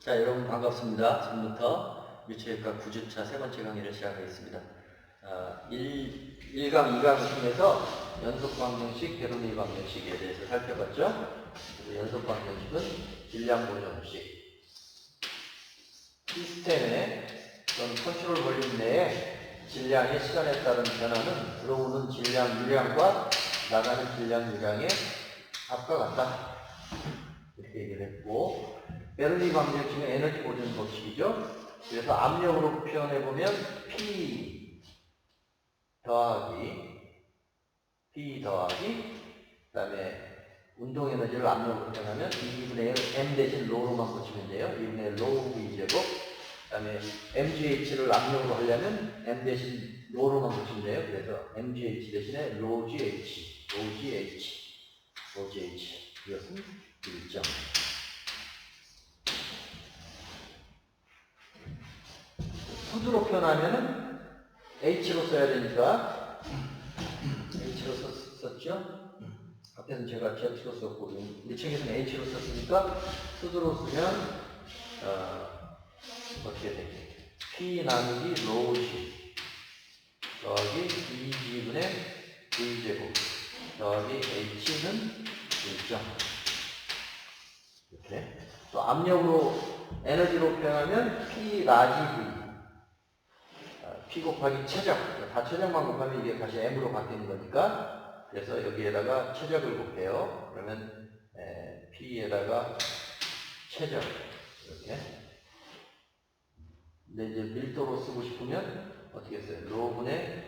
자, 여러분 반갑습니다. 지금부터 유체육과 9주차 세 번째 강의를 시작하겠습니다. 1강, 2강을 통해서 연속 방정식, 베르누이 방정식에 대해서 살펴봤죠. 연속 방정식은 질량 보정식. 시스템의 또는 컨트롤 볼륨 내에 질량의 시간에 따른 변화는 들어오는 질량 유량과 나가는 질량 유량의 합과 같다. 이렇게 얘기를 했고, 베르누이 방정식은 에너지 보존 법칙이죠. 그래서 압력으로 표현해보면 P 더하기 그 다음에 운동 에너지를 압력으로 표현하면 2분의 1 M 대신 로로만 붙이면 돼요. 2분의 1 로우 V제곱. 그 다음에 MGH를 압력으로 하려면 M 대신 로로만 붙이면 돼요. 그래서 MGH 대신에 로GH. 이것은 1점. 수두로 표현하면은 H로 써야 되니까 H로 썼죠? 앞에서는 제가 Z로 썼고 우리 책에서는 H로 썼으니까 수두로 쓰면 어떻게 되겠어요? P 나누기 로우 G 더하기 2G분의 V제곱 더하기 H는 1점. 이렇게. 또 압력으로 에너지로 표현하면 P 라지 V P 곱하기 최적. 다 최적만 곱하면 이게 다시 M으로 바뀌는 거니까. 그래서 여기에다가 최적을 곱해요. 그러면 P에다가 최적. 이렇게. 근데 이제 밀도로 쓰고 싶으면 어떻게 써요? 로분의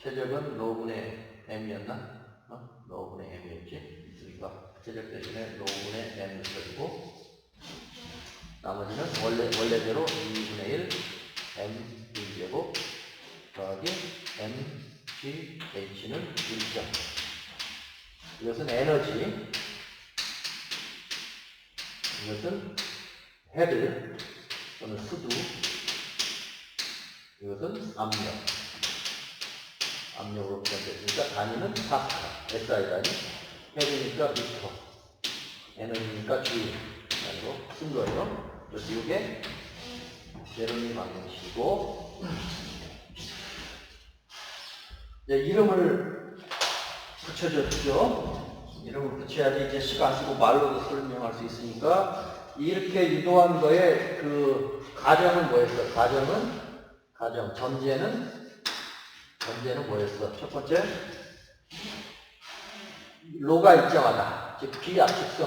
최적은 로분의 M이었나? 로분의 M이었지? 그러니까 최적 대신에 로분의 M을 써주고 나머지는 원래대로 2분의 1 M V제곱 더하기 MGH는 1점. 이것은 에너지, 이것은 헤드 또는 수두, 이것은 압력으로 표현됐으니까 단위는 파스칼, SI 단위, 헤드니까 미터, 에너지니까 G로 쓴 거예요. 그래서 이게 베르누이 방정식이고 이름을 붙여줬죠. 이름을 붙여야지 이제 시간 쓰고 말로도 설명할 수 있으니까 이렇게 유도한 거에 그 가정은 뭐였어? 전제는 뭐였어? 첫 번째, 로가 일정하다. 즉 비압축성.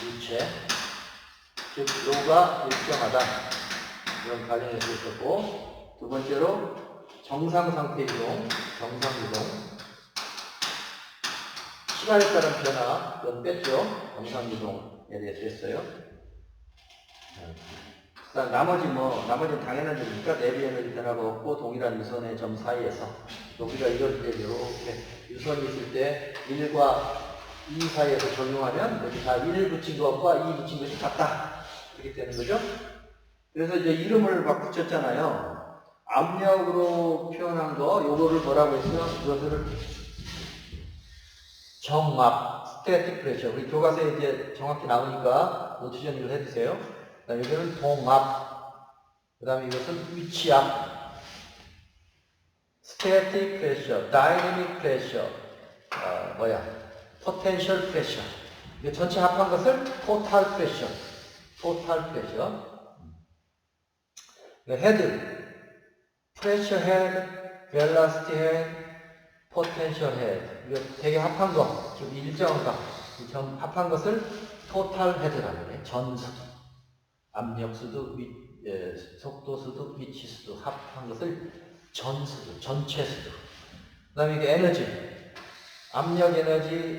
유체. 즉 로가 일정하다. 이런 가정에서 있었고, 두 번째로 정상상태 이동. 시간에 따른 변화, 그건 뺐죠. 정상이동에 대해서 했어요. 나머지는 당연한 일이니까 내부 에너지 변화가 없고 동일한 유선의 점 사이에서 우리가 이럴 때 이렇게 유선이 있을 때 1과 2 사이에서 적용하면 여기 다 1 붙인 것과 2 붙인 것이 같다. 이렇게 되는 거죠. 그래서 이제 이름을 막 붙였잖아요. 압력으로 표현한 거, 요거를 뭐라고 했어요? 이것을 정압, 스태틱 프레셔. 우리 교과서에 이제 정확히 나오니까 노트 정리를 해주세요. 여기는 동압, 그 다음에 이것은 위치압, 스태틱 프레셔, 다이내믹 프레셔, 포텐셜 프레셔. 이게 전체 합한 것을 토탈 프레셔. 헤드, 프레셔 헤드, 벨라스티 헤드, 포텐셜 헤드. 이거 되게 합한 거, 좀 일정한 거, 합한 것을 토탈 헤드라고 그래요. 전수도, 압력수도, 속도수도, 위치수도 합한 것을 전수도, 전체수도. 그 다음에 이게 에너지, 압력 에너지,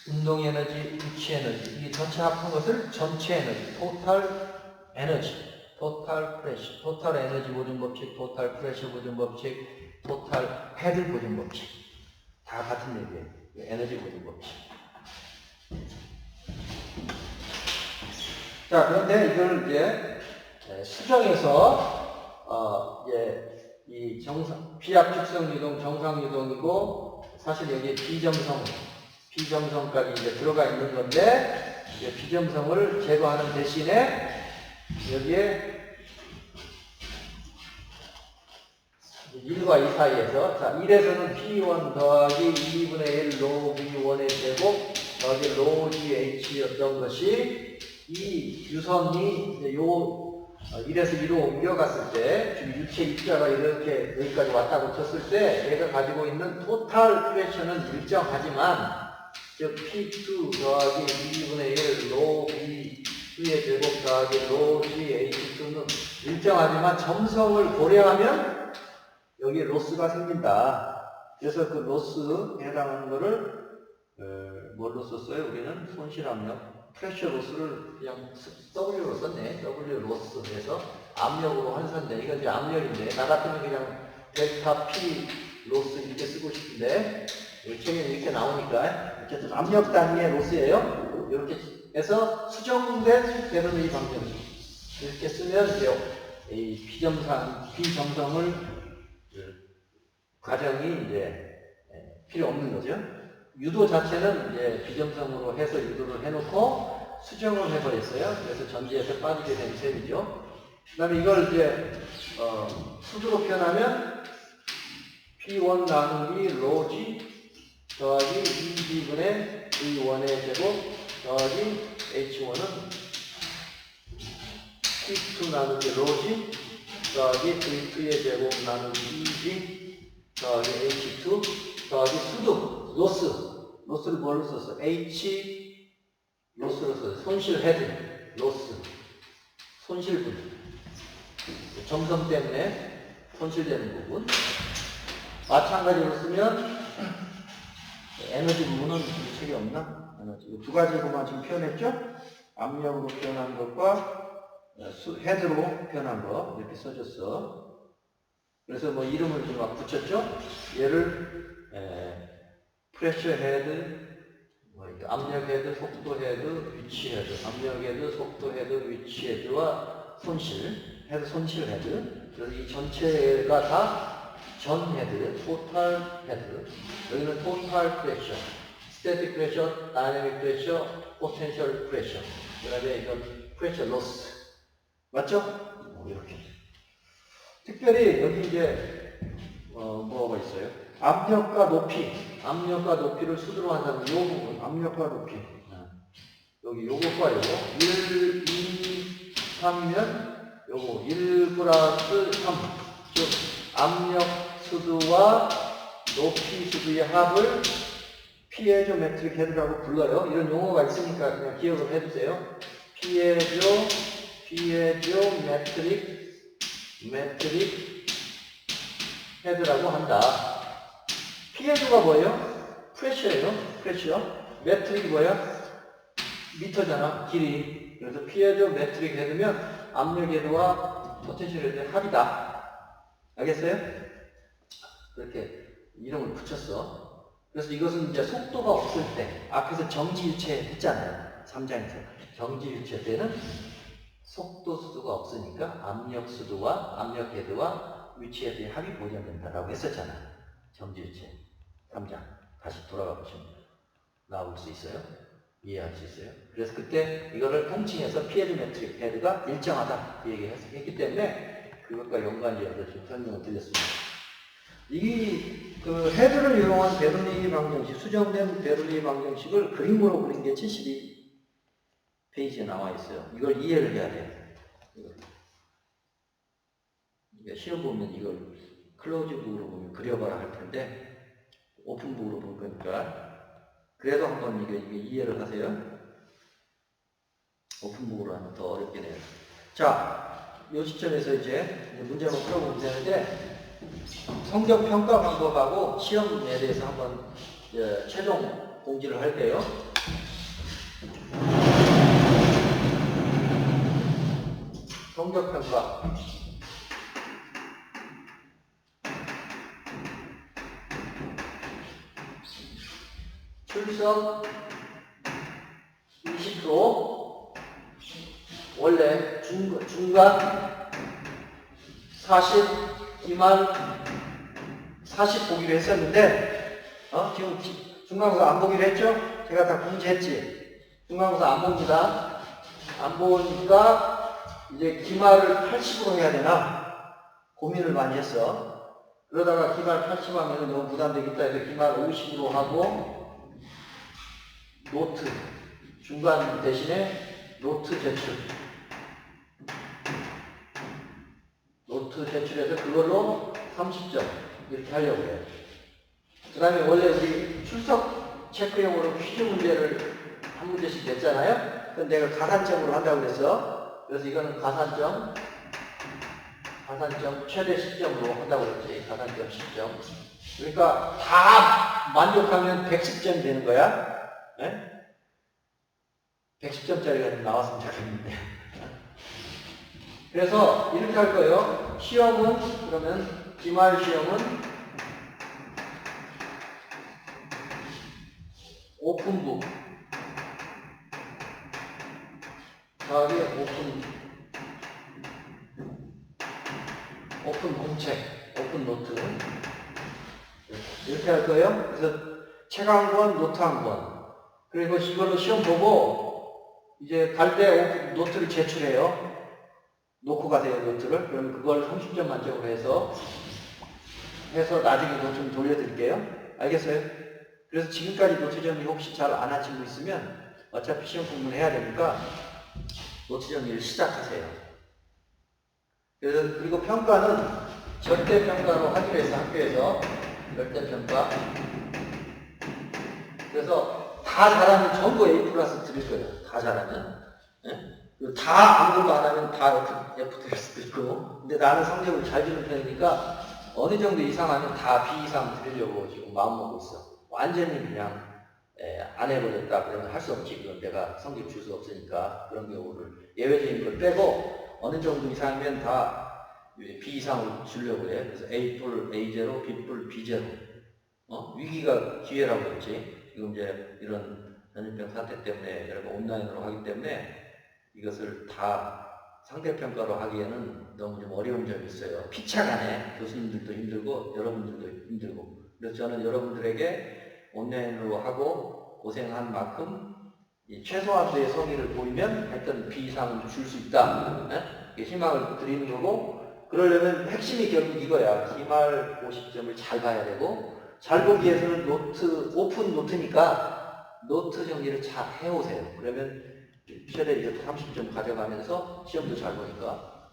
운동 에너지, 위치 에너지. 이 전체 합한 것을 전체 에너지, 토탈 에너지. 토탈 프레셔, 토탈 에너지 보존 법칙, 토탈 프레셔 보존 법칙, 토탈 헤드 보존 법칙. 다 같은 얘기예요. 에너지 보존 법칙. 자, 그런데 이걸 이제 수정해서 이 비압축성 유동, 정상 유동이고 사실 여기에 비정성, 비점성까지 이제 들어가 있는 건데, 이제 비점성을 제거하는 대신에 여기에 1과 2 사이에서, 자, 1에서는 P1 더하기 2분의 1 로 B1의 제곱 더하기 로 GH였던 것이 이 유선이 이제 요 1에서 2로 옮겨갔을 때, 지금 유체 입자가 이렇게 여기까지 왔다고 쳤을 때, 얘가 가지고 있는 토탈 프레셔는 일정하지만, 즉 P2 더하기 2분의 1 로 B2의 제곱 더하기 로 GH2는 일정하지만 점성을 고려하면 여기에 로스가 생긴다. 그래서 그 로스에 해당하는 거를 뭘로 썼어요? 우리는 손실압력, 프레셔 로스를 그냥 W로 썼네. W 로스에서 압력으로 환산돼. 이건 이제 압력인데 나 같으면 그냥 델타 P 로스 이렇게 쓰고 싶은데 여기 책에 이렇게 나오니까 어쨌든 압력 단위의 로스예요. 이렇게 해서 수정된 베를리 방정식 이렇게 쓰면 이제 이 비점성을 과정이 이제 필요 없는 거죠. 유도 자체는 이제 비점성으로 해서 유도를 해놓고 수정을 해버렸어요. 그래서 전지에서 빠지게 된 셈이죠. 그 다음에 이걸 이제 수두로 표현하면 P1 나누기 로지 더하기 2B분의 V1의 제곱 더하기 H1은 P2 나누기 로지 더하기 V2의 제곱 나누기 2B 더하기 H2 더하기 수도 로스를 뭘로 썼어? H 로스로 썼어. 손실 헤드 로스 손실분 점성 때문에 손실되는 부분 마찬가지로 쓰면 에너지 부분은 이 책이 없나? 에너지 두 가지로만 지금 표현했죠? 압력으로 표현한 것과 헤드로 표현한 거 이렇게 써줬어. 그래서 뭐 이름을 좀 막 붙였죠? 얘를 프레셔 헤드, 압력 헤드, 속도 헤드, 위치 헤드, 압력 헤드, 속도 헤드, 위치 헤드와 손실, 헤드 손실 헤드. 그래서 이 전체가 다 전 헤드, 토탈 헤드. 여기는 토탈 프레셔, 스태틱 프레셔, 다이내믹 프레셔, 포텐셜 프레셔. 그다음에 이건 프레셔 로스. 맞죠? 이렇게. 특별히 여기 이제 뭐가 있어요? 압력과 높이를 수두로 한다면 이 부분, 압력과 높이. 여기 요것과 요거 1, 2, 3이면 요거 1 플러스 3. 즉 압력 수두와 높이 수두의 합을 피에조메트릭 헤드라고 불러요. 이런 용어가 있으니까 그냥 기억을 해주세요. 피에조메트릭 헤드라고 한다. 피에조가 뭐예요? 프레셔예요. 프레셔. 메트릭이 뭐야? 미터잖아. 길이. 그래서 피에조메트릭 헤드면 압력 헤드와 포텐셜 헤드의 합이다. 알겠어요? 그렇게 이름을 붙였어. 그래서 이것은 이제 속도가 없을 때, 앞에서 정지유체 했잖아요. 3장에서. 정지유체 때는 속도 수두가 없으니까 압력 수두와 압력 헤드와 위치 헤드의 합이 보존된다라고 했었잖아. 정지유체. 3장. 다시 돌아가 보시면 나올 수 있어요. 이해할 수 있어요. 그래서 그때 이거를 통칭해서 피에조메트릭 헤드가 일정하다. 이 얘기를 했기 때문에 그것과 연관지어서 지금 설명을 드렸습니다. 그 헤드를 이용한 베를리 방정식, 수정된 베를리 방정식을 그림으로 그린 게 72페이지에 나와 있어요. 이걸 이해를 해야 돼요. 시험 보면 이걸 클로즈북으로 보면 그려봐라 할 텐데 오픈북으로 볼 거니까 그래도 한번 이게 이해를 하세요. 오픈북으로 하면 더 어렵게 돼요. 자, 이 시점에서 이제 문제만 풀어보면 되는데 성적 평가 방법하고 시험에 대해서 한번 최종 공지를 할게요. 성적 평가. 출석 20% 원래 중간 40, 기말 40 보기로 했었는데 지금 중간고사 안 보기로 했죠? 제가 다 공지했지. 중간고사 안 봅니다. 안 보니까 이제 기말을 80으로 해야 되나 고민을 많이 했어. 그러다가 기말 80 하면 너무 부담되겠다 해서 기말 50으로 하고 노트 중간 대신에 노트 제출해서 그걸로 30점 이렇게 하려고 해요. 그 다음에 원래 우리 출석 체크용으로 퀴즈 문제를 한 문제씩 냈잖아요. 그건 내가 가산점으로 한다고 그랬어. 그래서 이거는 가산점 최대 10점으로 한다고 그랬지. 가산점 10점. 그러니까 다 만족하면 110점 되는 거야. 네? 110점짜리가 좀 나왔으면 좋겠는데. 그래서 이렇게 할 거예요. 시험은 그러면 기말 시험은 오픈북 다음에 오픈 공책, 오픈 노트 이렇게 할 거예요. 그래서 책 한 권, 노트 한 권. 그리고 이걸로 시험 보고 이제 갈 때 노트를 제출해요. 놓고 가세요, 노트를. 그럼 그걸 30점 만점으로 해서 나중에 노트 좀 돌려드릴게요. 알겠어요? 그래서 지금까지 노트 정리 혹시 잘 안 하신 분 있으면 어차피 시험 공부를 해야 되니까 노트 정리를 시작하세요. 그리고 평가는 절대평가로 하기로 해서 학교에서 절대평가. 그래서 다 잘하면 전부 A 플러스 드릴 거예요. 다 잘하면. 네? 다 아무것도 안 하면 다 F 드릴 수도 있고. 근데 나는 성적을 잘 주는 편이니까 어느 정도 이상 하면 다 B 이상 드리려고 지금 마음먹고 있어. 완전히 그냥 안 해버렸다 그러면 할 수 없지. 그건 내가 성적 줄 수 없으니까 그런 경우를 예외적인 걸 빼고 어느 정도 이상이면 다 B 이상으로 주려고 해. 그래서 A뿔 A0, B뿔 B0. 위기가 기회라고 했지. 지금 이제 이런 전염병 사태 때문에 여러분 온라인으로 하기 때문에 이것을 다 상대평가로 하기에는 너무 좀 어려운 점이 있어요. 피차간에 교수님들도 힘들고 여러분들도 힘들고. 그래서 저는 여러분들에게 온라인으로 하고 고생한 만큼 최소한도의 성의를 보이면 하여튼 B 이상을 줄 수 있다. 희망을 드리는 거고, 그러려면 핵심이 결국 이거야. 기말 50점을 잘 봐야 되고, 잘 보기 위해서는 오픈 노트니까 노트 정리를 잘 해오세요. 그러면 최대 이렇게 30점 가져가면서 시험도 잘 보니까.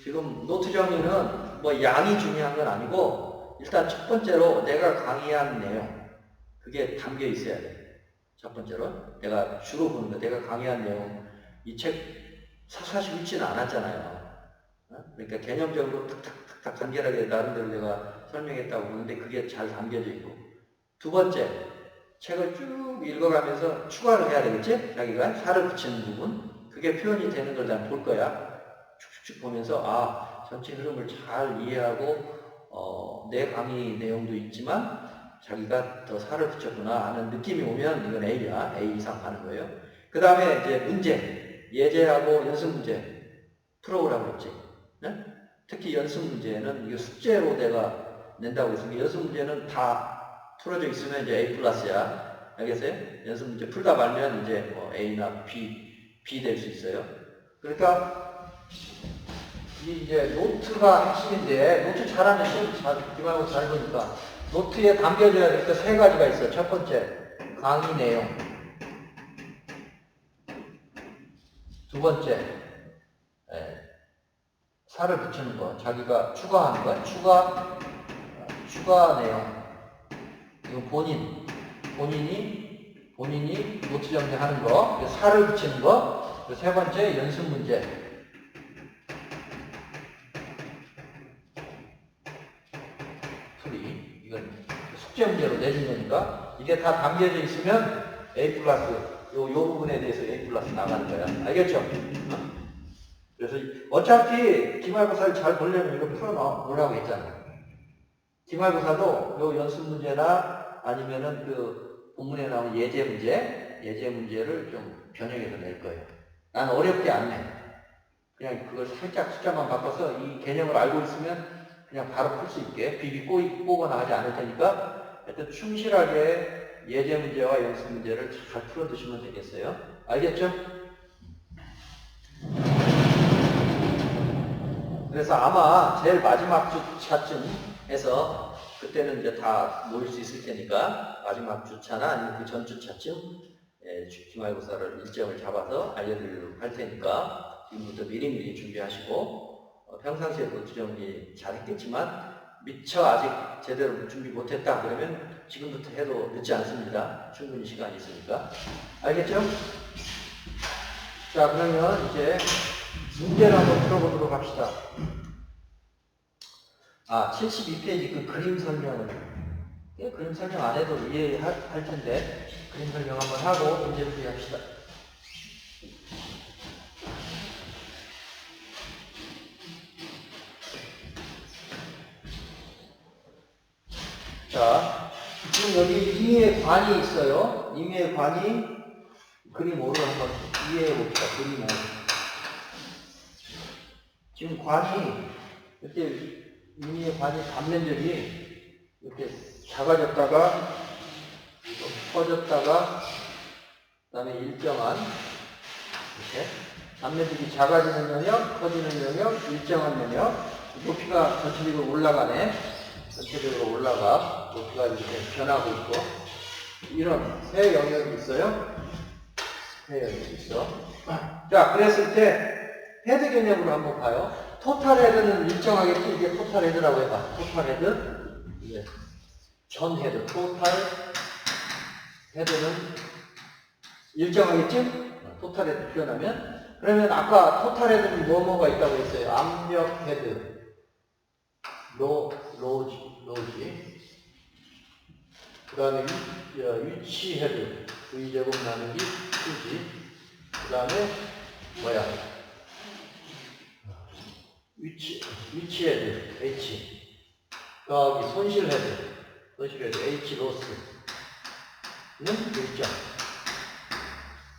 지금 노트 정리는 뭐 양이 중요한 건 아니고, 일단 첫 번째로 내가 강의한 내용, 그게 담겨 있어야 돼. 첫 번째로 내가 주로 보는 거, 내가 강의한 내용, 이 책 사실 읽지는 않았잖아요. 그러니까 개념적으로 탁탁탁탁 간결하게 나름대로 내가 설명했다고 보는데 그게 잘 담겨져 있고. 두 번째, 책을 쭉 읽어가면서 추가를 해야 되겠지? 자기가 살을 붙이는 부분, 그게 표현이 되는 걸 난 볼 거야. 쭉쭉 보면서 전체 흐름을 잘 이해하고 내 강의 내용도 있지만 자기가 더 살을 붙였구나 하는 느낌이 오면 이건 A야. A 이상 가는 거예요. 그 다음에 이제 문제, 예제하고 연습 문제 풀어오라고 했지. 네? 특히 연습 문제는 이게 숙제로 내가 낸다고 했으니까 연습 문제는 다 풀어져 있으면 이제 A 플러스야. 알겠어요? 연습 문제 풀다 말면 이제 뭐 A나 B 될 수 있어요. 그러니까 이제 노트가 핵심인데, 노트 잘하면 시험 기말고 잘 보니까 노트에 담겨져야 될 게 세 가지가 있어요. 첫 번째, 강의 내용. 두 번째, 살을 붙이는 거. 자기가 추가하는 거. 추가 내용. 이건 본인이 노트 정리하는 거. 살을 붙이는 거. 세 번째, 연습 문제. 풀이. 이건 숙제 문제로 내준 거니까 이게 다 담겨져 있으면 A 플러스, 요 부분에 대해서 A 플러스 나가는 거야. 알겠죠? 그래서 어차피 기말고사를 잘 보려면 이거 풀어놓으라고 했잖아. 기말고사도 요 연습 문제나 아니면은 그 본문에 나오는 예제 문제를 좀 변형해서 낼 거예요. 난 어렵게 안 내. 그냥 그걸 살짝 숫자만 바꿔서 이 개념을 알고 있으면 그냥 바로 풀 수 있게 비비 꼬거나 하지 않을 테니까 하여튼 충실하게 예제 문제와 연습 문제를 잘 풀어두시면 되겠어요. 알겠죠? 그래서 아마 제일 마지막 주차쯤 해서 그때는 이제 다 모일 수 있을 테니까 마지막 주차나 아니면 그 전 주차쯤 기말고사를 일정을 잡아서 알려드리도록 할 테니까 지금부터 미리미리 준비하시고 평상시에도 정리 잘했겠지만 미처 아직 제대로 준비 못했다 그러면 지금부터 해도 늦지 않습니다. 충분히 시간이 있으니까. 알겠죠? 자, 그러면 이제 문제를 한번 풀어보도록 합시다. 72페이지 그 그림 설명을. 그림 설명 안 해도 이해할 텐데, 그림 설명 한번 하고 문제 풀이 합시다. 자, 지금 여기 임의의 관이 있어요. 임의의 관이 그림 5를 한번 이해해 봅시다. 그림 5. 지금 관이 이렇게 임의의 관이 단면적이 이렇게 작아졌다가 커졌다가 그다음에 일정한 이렇게 단면적이 작아지는 영역, 커지는 영역, 일정한 영역, 높이가 전체적으로 올라가네. 전체적으로 올라가 높이가 이렇게 변하고 있고 이런 세 영역이 있어요. 세 영역이 있어. 자, 그랬을 때 헤드 개념으로 한번 봐요. 토탈 헤드는 일정하겠지? 이게 토탈 헤드라고 해봐. 토탈 헤드. 이게 전 헤드. 토탈 헤드는 일정하겠지? 토탈 헤드 표현하면. 그러면 아까 토탈 헤드는 뭐가 있다고 했어요? 압력 헤드. 로지. 그 다음에 위치 헤드. V제곱 나누기 2지. 그 다음에 뭐야? 위치 헤드, H. 여기 손실 헤드, H 로스는 되겠죠?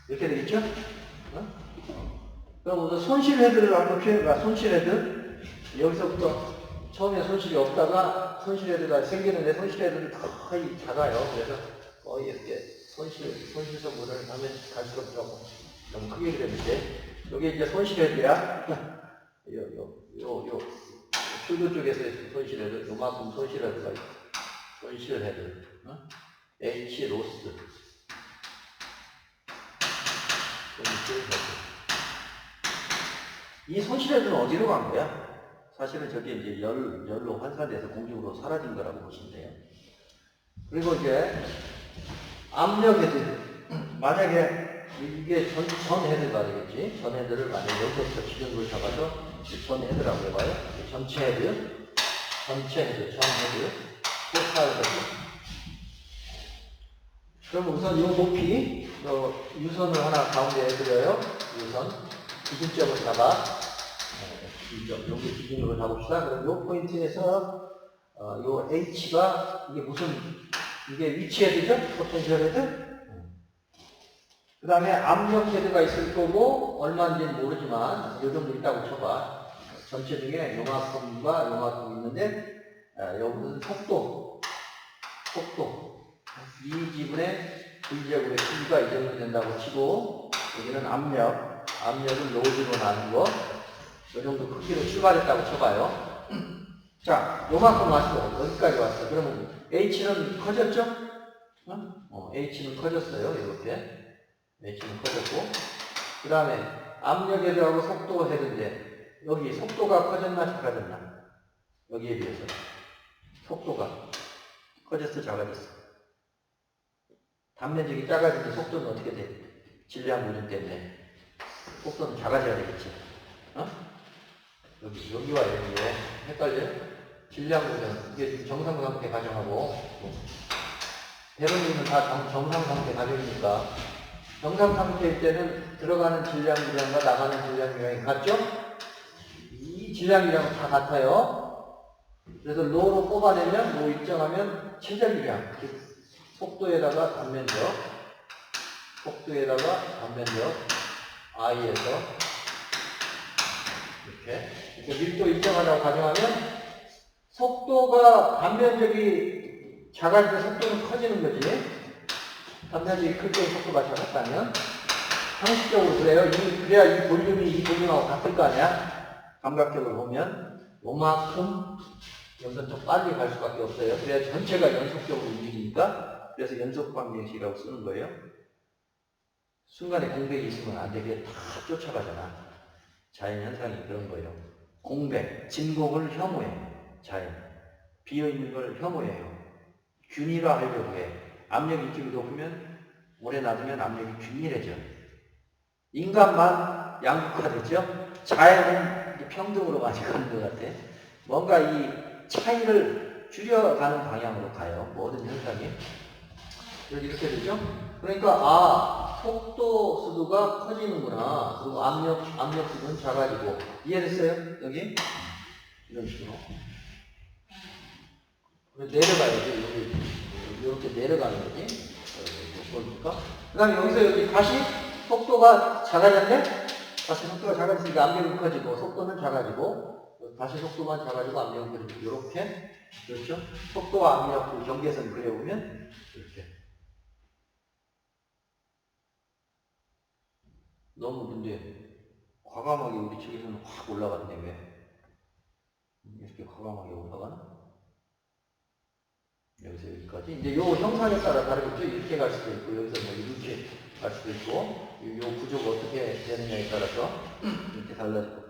이렇게 되겠죠? 그럼 우선 손실 헤드를 한번 표현해봐. 손실 헤드. 여기서부터 처음에 손실이 없다가 손실 헤드가 생기는데 손실 헤드는 거의 작아요. 그래서 거의 이렇게 손실선물을 하면 갈수록 너무 크게 그렸는데, 여기 이제 손실 헤드야. 출구 쪽에서 손실 헤드, 요만큼 손실 헤드가 있어. 손실 헤드, H 로스. 손실 헤드. 이 손실 헤드는 어디로 간 거야? 사실은 저게 이제 열로 환산돼서 공중으로 사라진 거라고 보시면 돼요. 그리고 이제 압력 헤드. 만약에 이게 전 헤드가 되겠지. 전 헤드를 만약에 여기서부터 기준으로 잡아서 전 헤드라고 해봐요. 전체 헤드, 전 헤드, 토탈 헤드. 그럼 우선 이 높이, 유선을 하나 가운데에 그려요. 유선. 기준점을 잡아. 여기 기준으로 잡읍시다. 그럼 이 포인트에서, 요 H가, 이게 위치 헤드죠? 포텐셜 헤드? 그 다음에 압력 헤드가 있을 거고, 얼마인지는 모르지만, 요 정도 있다고 쳐봐. 전체 중에 요만큼과 요만큼 있는데, 여기는 속도. 2지분의 V제곱의 C가 이 정도 된다고 치고, 여기는 압력은 로드로 나누고, 요 정도 크기로 출발했다고 쳐봐요. 자, 요만큼 왔어. 여기까지 왔어. 그러면 H는 커졌죠? H는 커졌어요. 이렇게. H는 커졌고. 그 다음에 압력 헤드하고 속도 헤드인데, 여기 속도가 커졌나 작아졌나? 여기에 비해서. 속도가 커졌어, 작아졌어? 단면적이 작아지면 속도는 어떻게 돼? 질량 무중 때문에. 속도는 작아져야 되겠지. 여기와 여기에 헷갈려요? 질량 무중. 이게 정상 상태 가정하고, 배로님은 다 정상 상태 가정이니까, 정상 상태일 때는 들어가는 질량 유량과 나가는 질량 유량이 같죠? 이 질량 유량은 다 같아요. 그래서 로로 뽑아내면, 로 일정하면 최저 유량, 속도에다가 단면적, I에서 이렇게 밀도 일정하다고 가정하면 속도가 단면적이 작아질 때 속도는 커지는 거지. 담량이 클 때의 속도가 작았다면 상식적으로 그래요. 그래야 이 볼륨이 이 볼륨하고 같을 거 아니야? 감각적으로 보면 요만큼 여기서 좀 빨리 갈 수밖에 없어요. 그래야 전체가 연속적으로 움직이니까. 그래서 연속 방정식이라고 쓰는 거예요. 순간에 공백이 있으면 안 되게 다 쫓아가잖아. 자연현상이 그런 거예요. 공백, 진공을 혐오해. 자연. 비어있는 걸 혐오해요. 균일화하려고 해. 압력이 이쪽이 높으면 오래 놔두면 압력이 균일해져. 인간만 양극화됐죠? 자연은 평등으로 많이 가는 것 같아. 뭔가 이 차이를 줄여가는 방향으로 가요. 모든 현상이. 이렇게 되죠? 그러니까 속도 수도가 커지는구나. 그리고 압력 수도는 작아지고. 이해됐어요? 여기? 이런 식으로. 내려가야죠. 여기 이렇게 내려가는 거지. 보니까. 그 다음에 여기서 여기 다시 속도가 작아졌네? 다시 속도가 작아지니까 압력은 커지고, 속도는 작아지고, 다시 속도만 작아지고, 압력은 커지고, 이렇게. 그렇죠? 속도와 압력 경계선 그려보면, 이렇게. 너무 근데, 과감하게 우리 측에서는 확 올라갔네, 왜? 이렇게 과감하게 올라가나? 여기서 여기까지. 이제 요 형상에 따라 다르겠죠? 이렇게 갈 수도 있고, 여기서 뭐 이렇게 갈 수도 있고, 요 구조가 어떻게 되느냐에 따라서 이렇게 달라지고.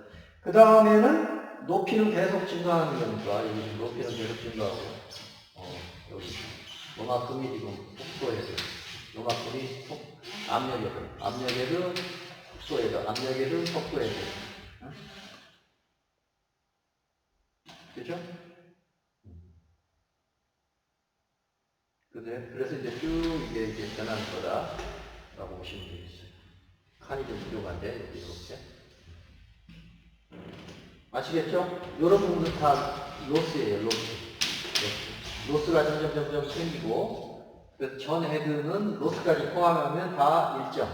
그 다음에는 높이는 계속 증가하는 거니까, 여기 높이는 계속 증가하고, 여기. 요만큼이 지금 속도에서, 요만큼이 압력에도, 속도에도, 압력에도, 속도에도. 응? 그죠? 그래서 이제 쭉 이게 변하는 거다라고 보시면 되겠어요. 칸이 좀 부족한데, 이렇게. 아시겠죠? 이런 부분은 다 로스예요, 로스. 로스가 점점 생기고, 그래서 전 헤드는 로스까지 포함하면 다 일정.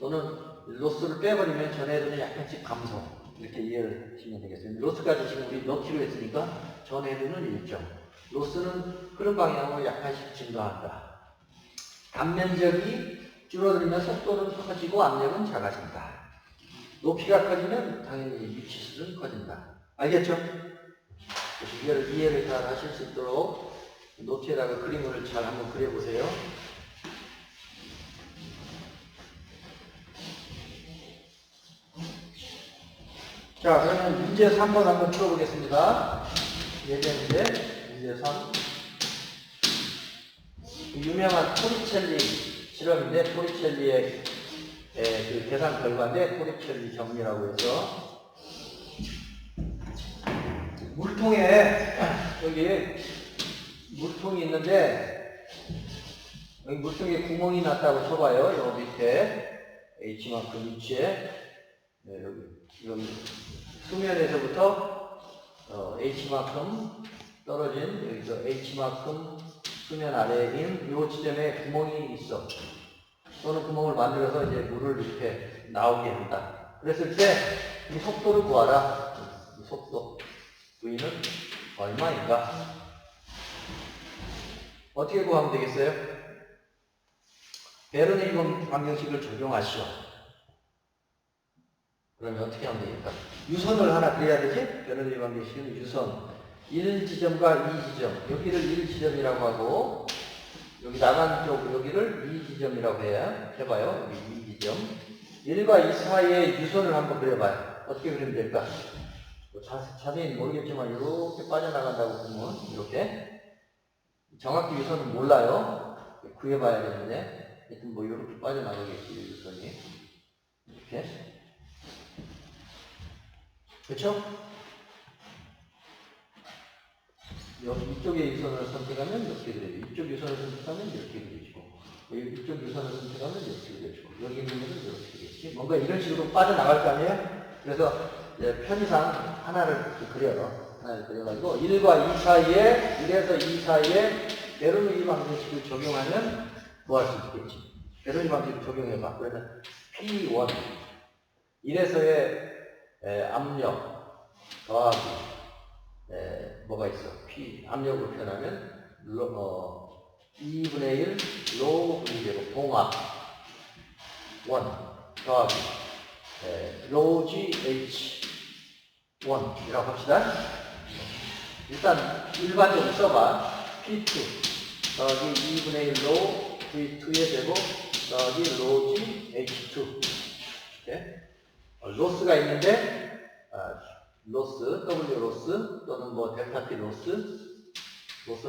또는 로스를 빼버리면 전 헤드는 약간씩 감소. 이렇게 이해를 하시면 되겠어요. 로스까지 지금 우리 넣기로 했으니까 전 헤드는 일정. 로스는 그런 방향으로 약간씩 증가한다. 단면적이 줄어들면 속도는 커지고 압력은 작아진다. 높이가 커지면 당연히 위치수는 커진다. 알겠죠? 이해를 잘 하실 수 있도록 노트에다가 그림을 잘 한번 그려보세요. 자, 그러면 문제 3번 한번 풀어보겠습니다. 예제 문제 3. 유명한 토리첼리 실험인데, 토리첼리의 그 계산 결과인데, 토리첼리 정리라고 해서 물통에 여기 물통이 있는데, 여기 물통에 구멍이 났다고 쳐봐요. 여기 밑에 H만큼 위치에, 여기 수면에서부터 H만큼 떨어진, 여기서 H만큼 수면 아래인 이 지점에 구멍이 있어. 또는 구멍을 만들어서 이제 물을 이렇게 나오게 한다. 그랬을 때 이 속도를 구하라. 이 속도 V는 얼마인가? 어떻게 구하면 되겠어요? 베르네이건 방정식을 적용하시오. 그러면 어떻게 하면 되겠다? 유선을 하나 그려야 되지? 베르네이건 방정식은 유선. 1지점과 2지점. 여기를 1지점이라고 하고, 여기 나간 쪽 여기를 2지점이라고 해봐요. 여기 2지점. 1과 2 사이에 유선을 한번 그려봐요. 어떻게 그리면 될까? 자세히 모르겠지만 이렇게 빠져나간다고 보면 이렇게. 정확히 유선은 몰라요. 구해봐야 되는데 하여튼 뭐 이렇게 빠져나가겠지, 유선이. 이렇게. 그렇죠? 이쪽에 유선을 선택하면 이렇게 그려지고, 이쪽 유선을 선택하면 이렇게 그려지고, 이쪽 유선을 선택하면 이렇게 그려지고, 여기 있는 것은 이렇게 그려지지. 뭔가 이런 식으로 빠져나갈 거 아니에요? 그래서 편의상 하나를 그려요. 하나를 그려가지고 1과 2 사이에, 1에서 2 사이에 베르누이 방정식을 적용하면 구할 수 있겠지. 베르누이 방정식을 적용해봐. 그러면 P1 1에서의 압력 더하기 뭐가 있어? P 압력으로 표현하면 2분의 1 로 V제곱 봉합 1 더하기 로 GH 1이라고 합시다. 일단 일반적으로 써봐. P2 더하기 2분의 1로 V2의 제곱 더하기 로 GH2 이렇게. 로스가 있는데 로스, W 로스 또는 뭐 델타 T 로스는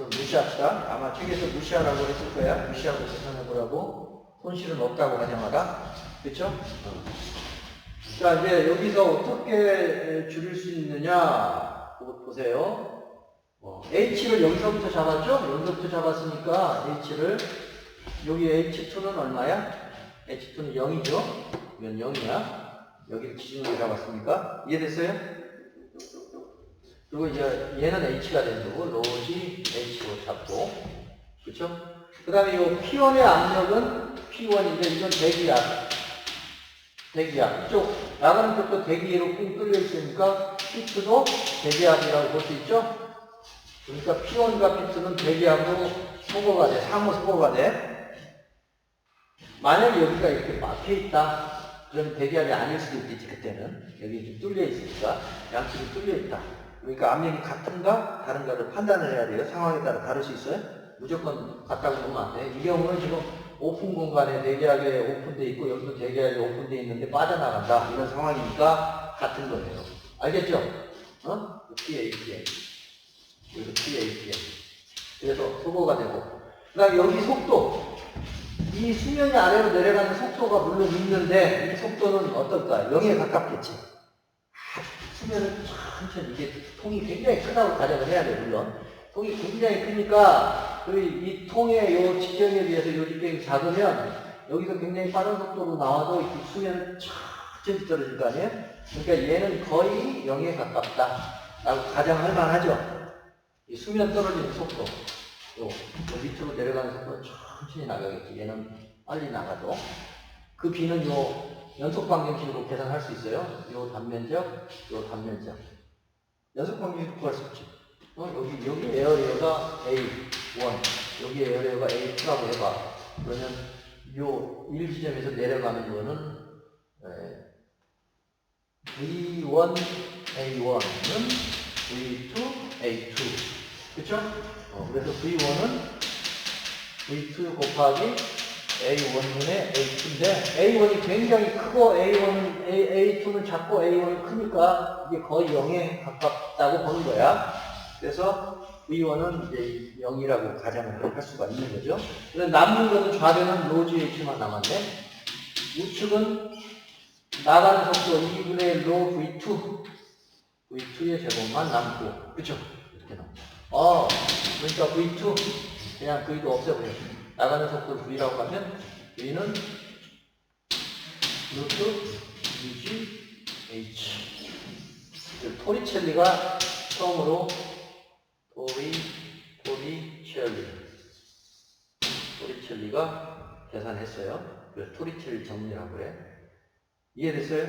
무시합시다. 아마 책에서 무시하라고 했을 거야. 무시하고 계산해보라고. 손실은 없다고 가정하다. 그렇죠? 자, 이제 여기서 어떻게 줄일 수 있느냐 보세요. H를 여기서부터 잡았죠? 여기서부터 잡았으니까 H를 여기 H2는 얼마야? H2는 0이죠? 이건 0이야. 여기를 기준으로 잡았으니까 이해됐어요? 그리고 이제 얘는 H가 된 거고 로지 H로 잡고 그렇죠? 그 다음에 이 P1의 압력은 P1인데 이건 대기압 이쪽 나가는 쪽도 대기로 꾹 뚫려 있으니까 P2도 대기압이라고 볼 수 있죠? 그러니까 P1과 P2는 대기압으로 소거가 돼, 상호 소거가 돼. 만약에 여기가 이렇게 막혀 있다 그러면 대기압이 아닐 수도 있겠지. 그때는 여기 좀 뚫려 있으니까 양쪽이 뚫려 있다. 그러니까 압력이 같은가 다른가를 판단을 해야 돼요. 상황에 따라 다를 수 있어요. 무조건 같다고 보면 안 돼. 이 경우는 지금 오픈 공간에 대기압이 오픈되어 있고 여기도 대기압이 오픈되어 있는데 빠져나간다 이런 상황이니까 같은 거예요. 알겠죠? PA 여기도 PA 그래서 소거가 되고 그 다음에 여기 속도 이 수면이 아래로 내려가는 속도가 물론 있는데 이 속도는 어떨까? 0에 가깝겠지. 수면은 천천히 이게 통이 굉장히 크다고 가정을 해야 돼. 물론 통이 굉장히 크니까 이 통의 요 직경에 비해서 요 직경이 작으면 여기서 굉장히 빠른 속도로 나와도 이 수면은 천천히 떨어질 거 아니에요? 그러니까 얘는 거의 0에 가깝다라고 가정할 만하죠. 이 수면 떨어지는 속도 요 밑으로 내려가는 속도는 천천히 나가겠지. 얘는 빨리 나가도. 그 B는 요 연속 방정식으로 계산할 수 있어요. 요 단면적, 요 단면적. 연속 방정식으로 구할 수 있지. 여기 에어레어가 A1, 여기 에어레어가 A2라고 해봐. 그러면 요 1지점에서 내려가는 거는 V1, A1은 V2, A2. 그쵸? 그래서 V1은 V2 곱하기 A1분의 A2인데 A1이 굉장히 크고 A2는 작고 A1은 크니까 이게 거의 0에 가깝다고 보는 거야. 그래서 V1은 이제 0이라고 가정을 할 수가 있는 거죠. 그런데 남는 것은 좌변은 로지 H만 남았네. 우측은 나가는 속도 2분의 1로 V2의 제곱만 남고 그쵸? 이렇게 나옵니다. 그러니까 V2 그냥 V도 없애버려. 나가는 속도를 V라고 하면 V는 루트 UG H. 토리첼리가 처음으로 토리첼리가 계산했어요. 그래서 토리첼리 정리라고 그래. 이해됐어요?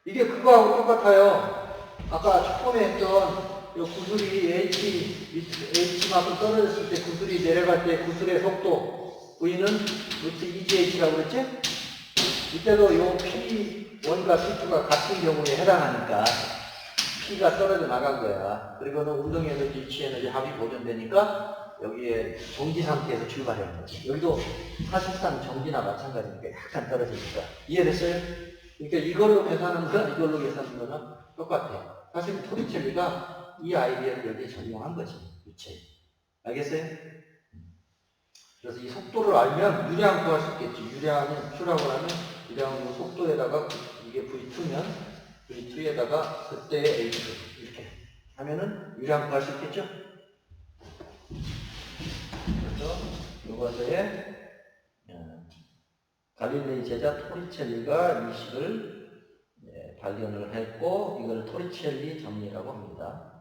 이게 그거하고 똑같아요. 아까 처음에 했던 이 구슬이 H만큼 떨어졌을 때 구슬이 내려갈 때 구슬의 속도 V는 루트 EGH라고 그랬지? 이때도 이 P1과 P2가 같은 경우에 해당하니까 P가 떨어져 나간 거야. 그리고는 운동 에너지, 위치 에너지 합이 보존되니까 여기에 정지 상태에서 출발하는 거지. 여기도 사실상 정지나 마찬가지니까 약간 떨어지니까. 이해됐어요? 그러니까 이걸로 계산하는 거나 이걸로 계산하는 거나 똑같아. 사실 토리첼리가 이 아이디어를 여기에 적용한 거지. 위치에. 알겠어요? 그래서 이 속도를 알면 유량 구할 수 있겠지. 유량은 Q라고 하면 유량 속도에다가 이게 V2면 V2에다가 그때의 H 이렇게 하면은 유량 구할 수 있겠죠? 그래서 이것에 갈릴레이 제자 토리첼리가 이 식을 발견을 했고 이걸 토리첼리 정리라고 합니다.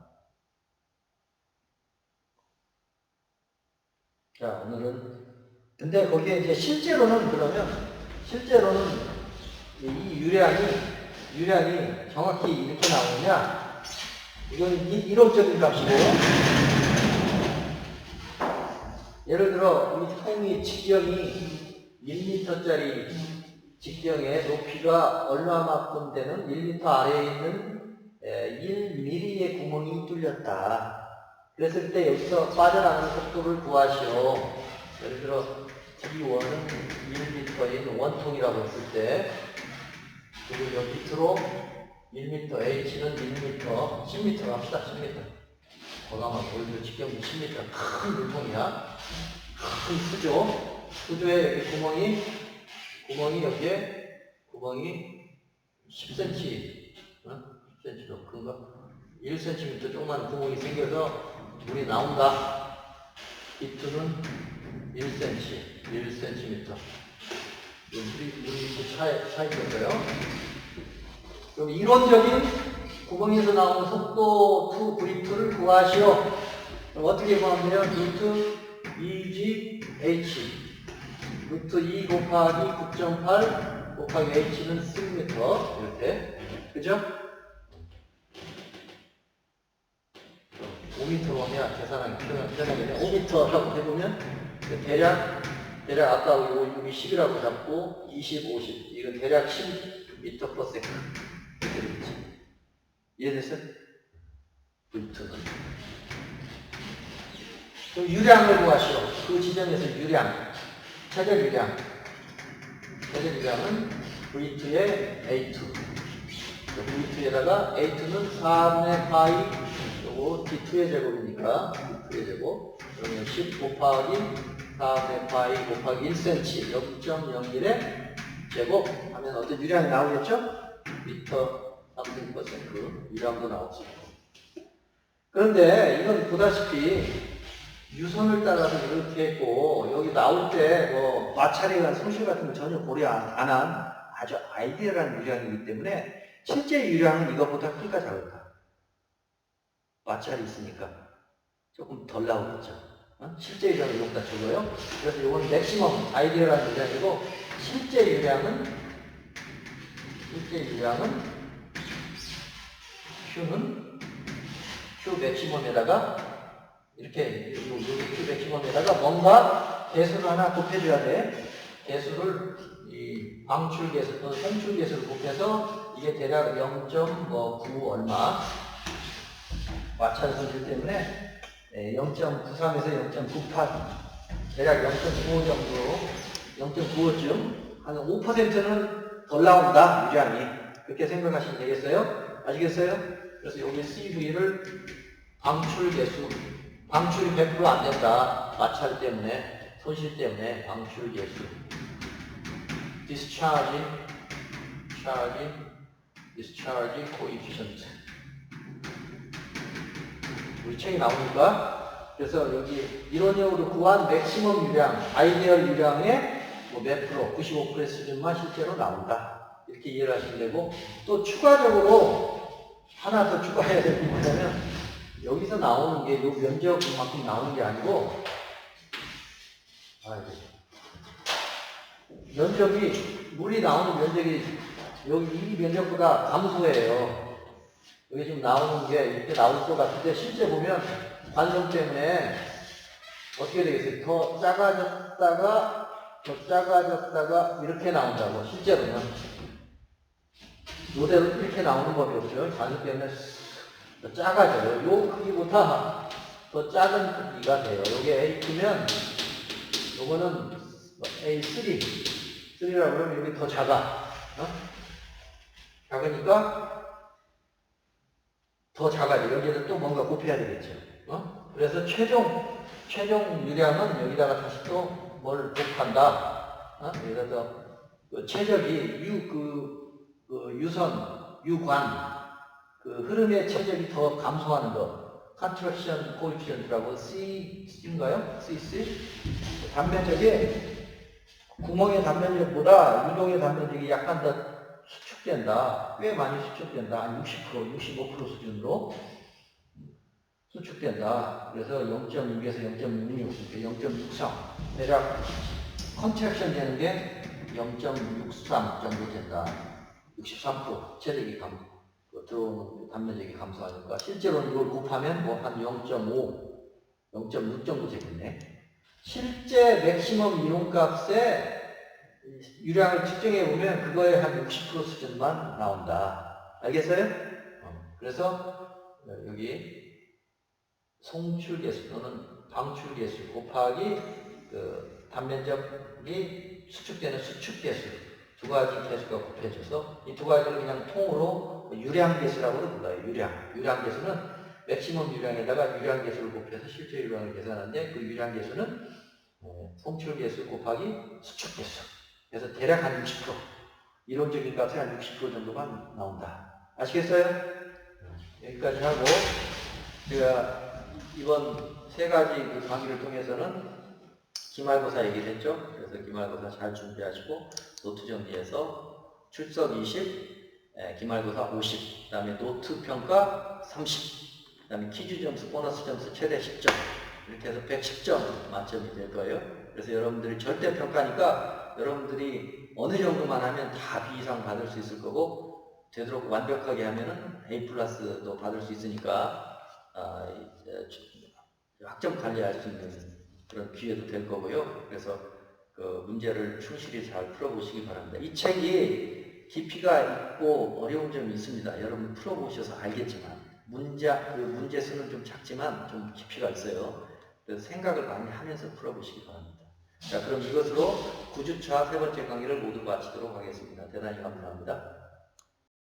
자, 오늘은 근데 거기에 이제 실제로는 이 유량이 정확히 이렇게 나오느냐 이건 이론적인 값이고 예를 들어 이 통이 직경이 1m짜리 직경의 높이가 얼마만큼 되는 1m 아래에 있는 1mm의 구멍이 뚫렸다. 그랬을 때 여기서 빠져나가는 속도를 구하시오. 예를 들어 D1은 1m인 원통이라고 했을 때 그리고 여기 밑으로 1m, H는 1m, 10m 합시다. 10m. 거나마 보여줘. 직경이 10m. 큰 물통이야. 큰 수조. 수조에 여기 구멍이 여기에 구멍이 10cm, 10cm 더 큰가? 1cm 조그만 구멍이 생겨서 물이 나온다. 비투는 1cm, 1cm. 물이 차이 있어요. 그럼 이론적인 구멍에서 나오는 속도 to 브리프를 구하시오. 그럼 어떻게 구하면 돼요? 루트 2gh 루트 2 곱하기 9.8 곱하기 h는 10m 이렇게 그죠? 5m로 해야 계산하기 편하겠네요. 5m라고 해보면 대략 아까 여기 10이라고 잡고 20, 50 이건 대략 10m/s 이해됐어요? 루트는 그럼 유량을 구하시오. 그 지점에서 유량 최저 유량은 V2의 A2 V2에다가 A2는 4분의 파이 요거 D2의 제곱이니까 D2의 제곱 그러면 10 곱하기 4분의 파이 곱하기 1cm 0.01의 제곱 하면 어떤 유량이 나오겠죠? 미터 30% 유량도 나올 수 있고 그런데 이건 보다시피 유선을 따라서 이렇게 했고 여기 나올 때 뭐 마찰에 의한 손실 같은 거 전혀 고려 안 한 아주 아이디어한 유량이기 때문에 실제 유량은 이거보다 클까 작을까? 마찰이 있으니까 조금 덜 나오겠죠. 실제 유량은 이거보다 적어요. 그래서 이건 맥시멈 아이디어한 유량이고 실제 유량은 Q 맥시멈에다가 이렇게 여기 Q 맥시멈에다가 뭔가 개수를 하나 곱해줘야 돼. 개수를 이 방출 개수 또는 송출 개수를 곱해서 이게 대략 0.9 얼마 마찰 손실 때문에 0.93에서 0.98 대략 0.95 정도 0.95쯤 한 5%는 덜 나온다 유량이 그렇게 생각하시면 되겠어요? 아시겠어요? 그래서 여기 CV를 방출 개수 방출이 100% 안 된다. 마찰 때문에, 손실 때문에 방출 개수. discharge coefficient. 우리 책이 나오니까. 그래서 여기 이론적으로 구한 맥시멈 유량, 아이디얼 유량의 몇 프로, 95% 수준만 실제로 나온다. 이렇게 이해를 하시면 되고, 또 추가적으로 하나 더 추가해야 될 게 뭐냐면, 여기서 나오는 게 요 면적만큼 나오는 게 아니고 면적이 물이 나오는 면적이 여기 이 면적보다 감소해요. 여기 지금 나오는 게 이렇게 나올 것 같은데 실제 보면 관성 때문에 어떻게 되겠어요? 더 작아졌다가 이렇게 나온다고 실제로는 이대로 이렇게 나오는 법이 없죠. 관성 때문에 더 작아져요. 요 크기보다 더 작은 크기가 돼요. 요게 A2면 요거는 A3라고 그러면 여기 더 작아. 작으니까 더 작아져. 여기에는 또 뭔가 곱해야 되겠죠. 그래서 최종 유량은 여기다가 다시 또 뭘 곱한다. 여기다 그 최적이 유관 그 흐름의 최적이 더 감소하는 거. 컨트랙션 코에피션트라고 C인가요? CC? 단면적이 구멍의 단면적보다 유동의 단면적이 약간 더 수축된다. 꽤 많이 수축된다. 한 60%, 65% 수준으로 수축된다. 그래서 0.6에서 0.66, 0.63. 대략 컨트랙션 되는 게 0.63 정도 된다. 63% 체력이 들어오는 단면적이 감소하니까 실제로는 이걸 곱하면 뭐 한 0.5, 0.6 정도 되겠네. 실제 맥시멈 이론값의 유량을 측정해 보면 그거의 한 60% 수준만 나온다. 알겠어요? 그래서 여기 송출계수 또는 방출계수 곱하기 그 단면적이 수축되는 수축계수 두 가지 계수가 곱해져서 이 두 가지를 그냥 통으로 유량계수라고도 불러요. 유량계수는 맥시멈 유량에다가 유량계수를 곱해서 실제 유량을 계산하는데 그 유량계수는 송출계수 곱하기 수축계수. 그래서 대략 한 60%. 이론적인 값이 한 60% 정도만 나온다. 아시겠어요? 여기까지 하고 제가 이번 세 가지 그 강의를 통해서는 기말고사 얘기를 했죠. 그래서 기말고사 잘 준비하시고 노트 정리해서 출석 20, 기말고사 50, 그 다음에 노트 평가 30, 그 다음에 퀴즈 점수, 보너스 점수 최대 10점 이렇게 해서 110점 만점이 될 거예요. 그래서 여러분들이 절대 평가니까 여러분들이 어느 정도만 하면 다 B 이상 받을 수 있을 거고 되도록 완벽하게 하면은 A 플러스도 받을 수 있으니까 학점 관리할 수 있는 그런 기회도 될 거고요. 그래서 그 문제를 충실히 잘 풀어보시기 바랍니다. 이 책이 깊이가 있고 어려운 점이 있습니다. 여러분 풀어보셔서 알겠지만 그 문제 수는 좀 작지만 좀 깊이가 있어요. 그래서 생각을 많이 하면서 풀어보시기 바랍니다. 자, 그럼 이것으로 9주차 세 번째 강의를 모두 마치도록 하겠습니다. 대단히 감사합니다.